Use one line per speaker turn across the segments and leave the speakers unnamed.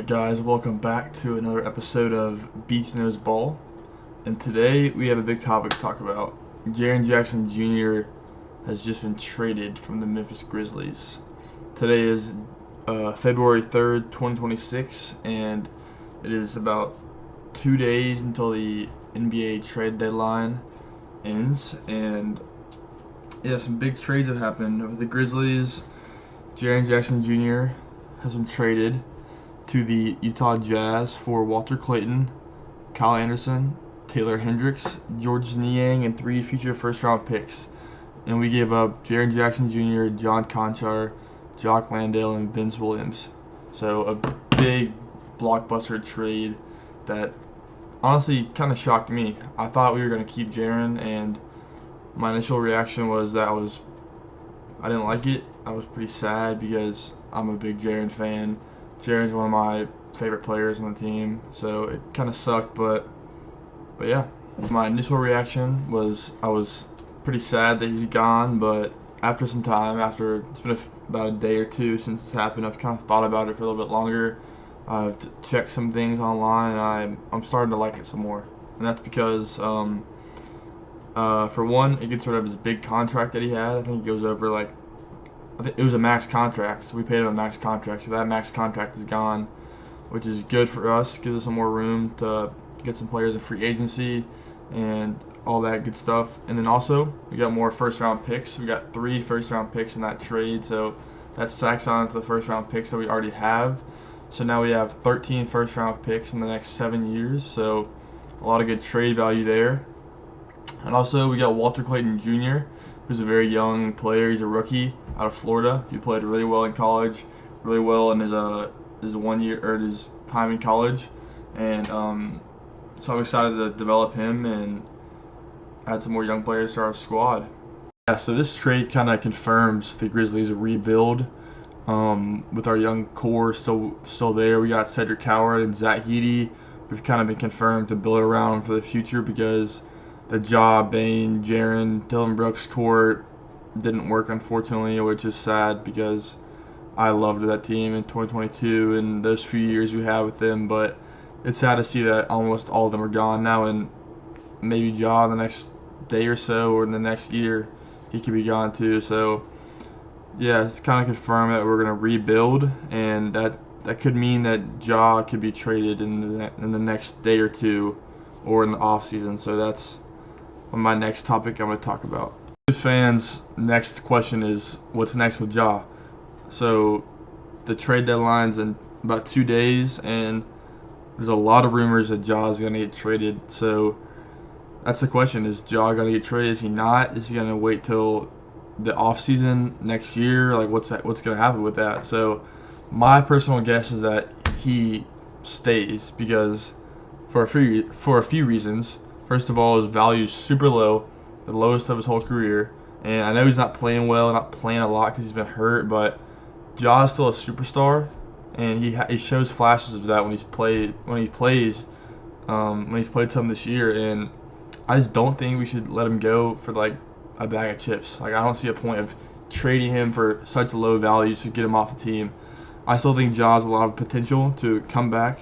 Guys, welcome back to another episode of Beach Nose Ball. And today we have a big topic to talk about. Jaren Jackson Jr. has just been traded from the Memphis Grizzlies. Today is February 3rd, 2026, and it is about 2 days until the NBA trade deadline ends. And yeah, some big trades have happened. With the Grizzlies, Jaren Jackson Jr. has been traded to the Utah Jazz for Walter Clayton, Kyle Anderson, Taylor Hendricks, George Niang, and 3 future first-round picks. And we gave up Jaren Jackson Jr., John Conchar, Jock Landale, and Vince Williams. So a big blockbuster trade that honestly kind of shocked me. I thought we were going to keep Jaren, and my initial reaction was that I didn't like it. I was pretty sad because I'm a big Jaren fan. Jaren's one of my favorite players on the team, so it kind of sucked, but yeah. My initial reaction was I was pretty sad that he's gone, but after some time, after it's been about a day or two since it's happened, I've kind of thought about it for a little bit longer. I've checked some things online, and I'm starting to like it some more, and that's because for one, it gets rid of his big contract that he had. I think it goes over I think it was a max contract, so we paid him a max contract. So that max contract is gone, which is good for us. Gives us some more room to get some players in free agency and all that good stuff. And then also, we got more first-round picks. We got 3 first-round picks in that trade, so that stacks on to the first-round picks that we already have. So now we have 13 first-round picks in the next 7 years, so a lot of good trade value there. And also, we got Walter Clayton Jr., who's a very young player. He's a rookie out of Florida. He played really well in college, really well in his 1 year or his time in college, and so I'm excited to develop him and add some more young players to our squad. Yeah, so this trade kind of confirms the Grizzlies rebuild with our young core still there. We got Cedric Howard and Zach Edey. We've kind of been confirmed to build around for the future because the Ja, Bane, Jaren, Dylan Brooks core didn't work, unfortunately, which is sad because I loved that team in 2022 and those few years we had with them. But it's sad to see that almost all of them are gone now, and maybe Ja in the next day or so or in the next year he could be gone too. So yeah, it's kind of confirmed that we're going to rebuild, and that could mean that Ja could be traded in the next day or two or in the off season. So that's my next topic I'm going to talk about. Blues fans, next question is what's next with Ja? So the trade deadline's in about 2 days, and there's a lot of rumors that Ja is going to get traded. So that's the question: is Ja going to get traded? Is he not? Is he going to wait till the off season next year? Like what's going to happen with that? So my personal guess is that he stays because for a few reasons. First of all, his value is super low, the lowest of his whole career. And I know he's not playing well, not playing a lot because he's been hurt, but Ja is still a superstar, and he shows flashes of that when he's played some this year. And I just don't think we should let him go for like a bag of chips. Like I don't see a point of trading him for such a low value to get him off the team. I still think Ja has a lot of potential to come back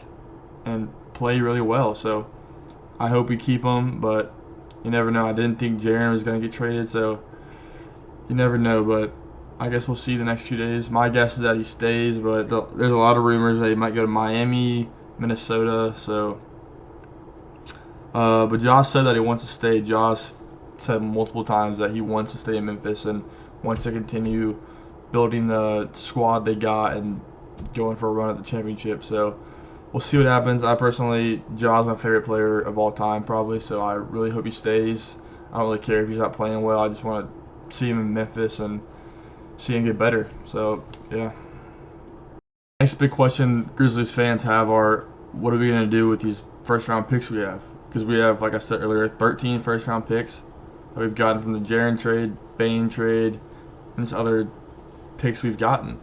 and play really well. So I hope we keep him, but you never know. I didn't think Jaren was going to get traded, so you never know. But I guess we'll see the next few days. My guess is that he stays, but there's a lot of rumors that he might go to Miami, Minnesota. So, but Josh said that he wants to stay. Josh said multiple times that he wants to stay in Memphis and wants to continue building the squad they got and going for a run at the championship. So we'll see what happens. I personally, Ja's my favorite player of all time, probably, so I really hope he stays. I don't really care if he's not playing well. I just want to see him in Memphis and see him get better. So, yeah. Next big question Grizzlies fans have are, what are we going to do with these first-round picks we have? Because we have, like I said earlier, 13 first-round picks that we've gotten from the Jaren trade, Bane trade, and just other picks we've gotten.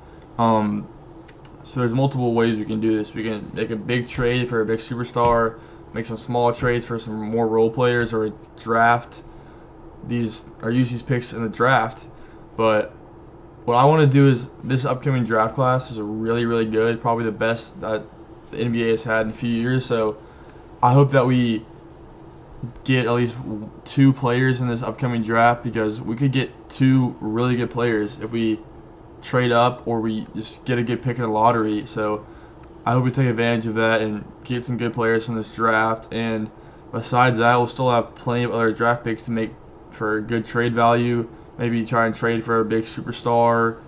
So there's multiple ways we can do this. We can make a big trade for a big superstar, make some small trades for some more role players, or use these picks in the draft. But what I want to do is this upcoming draft class is really, really good, probably the best that the NBA has had in a few years. So I hope that we get at least 2 players in this upcoming draft, because we could get 2 really good players if we trade up or we just get a good pick in the lottery. So I hope we take advantage of that and get some good players from this draft. And besides that, we'll still have plenty of other draft picks to make for good trade value. Maybe try and trade for a big superstar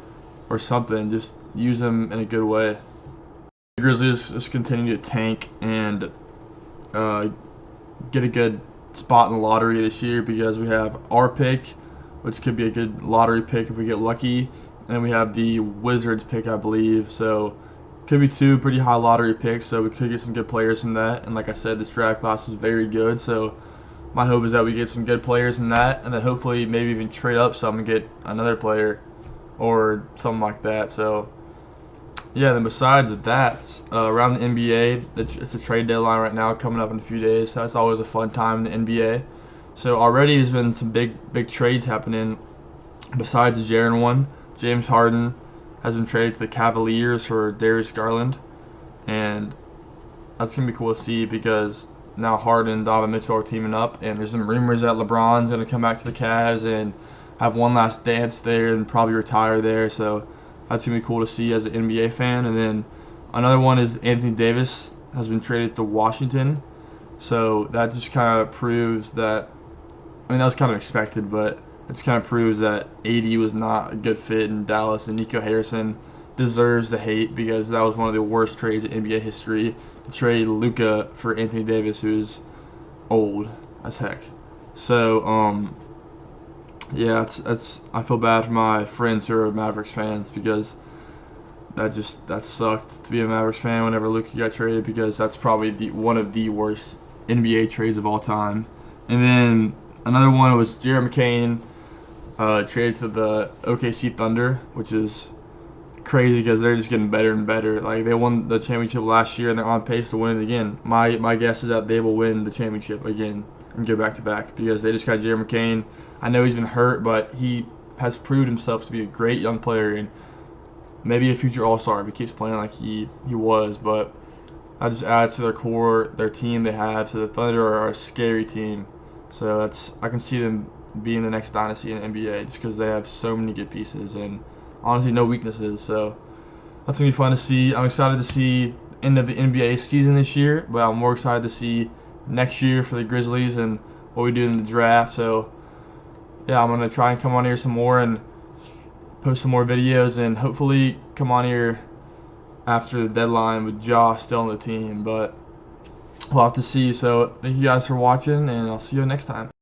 or something. Just use them in a good way. The Grizzlies just continue to tank and get a good spot in the lottery this year, because we have our pick, which could be a good lottery pick if we get lucky, and we have the Wizards pick, I believe. So could be 2 pretty high lottery picks, so we could get some good players from that. And like I said, this draft class is very good, so my hope is that we get some good players in that, and then hopefully maybe even trade up some and get another player or something like that. So yeah, then besides that, around the NBA, it's a trade deadline right now coming up in a few days, so that's always a fun time in the NBA. So already there's been some big trades happening. Besides the Jaren one, James Harden has been traded to the Cavaliers for Darius Garland, and that's going to be cool to see, because now Harden and Donovan Mitchell are teaming up, and there's some rumors that LeBron's going to come back to the Cavs and have one last dance there and probably retire there. So that's going to be cool to see as an NBA fan. And then another one is Anthony Davis has been traded to Washington. So that just kind of proves that, I mean, that was kind of expected, but it just kind of proves that AD was not a good fit in Dallas, and Nico Harrison deserves the hate, because that was one of the worst trades in NBA history, to trade Luka for Anthony Davis, who's old as heck. So yeah, I feel bad for my friends who are Mavericks fans, because that sucked to be a Mavericks fan whenever Luka got traded, because that's probably one of the worst NBA trades of all time. And then another one was Jared McCain traded to the OKC Thunder, which is crazy because they're just getting better and better. Like, they won the championship last year and they're on pace to win it again. My guess is that they will win the championship again and go back to back, because they just got Jaren McCain. I know he's been hurt, but he has proved himself to be a great young player and maybe a future All-Star if he keeps playing like he was. But that just adds to their core, their team they have. So the Thunder are a scary team. So I can see them being the next dynasty in the NBA just because they have so many good pieces and honestly no weaknesses. So that's going to be fun to see. I'm excited to see the end of the NBA season this year, but I'm more excited to see next year for the Grizzlies and what we do in the draft. So yeah, I'm going to try and come on here some more and post some more videos, and hopefully come on here after the deadline with Josh still on the team, but we'll have to see. So thank you guys for watching, and I'll see you next time.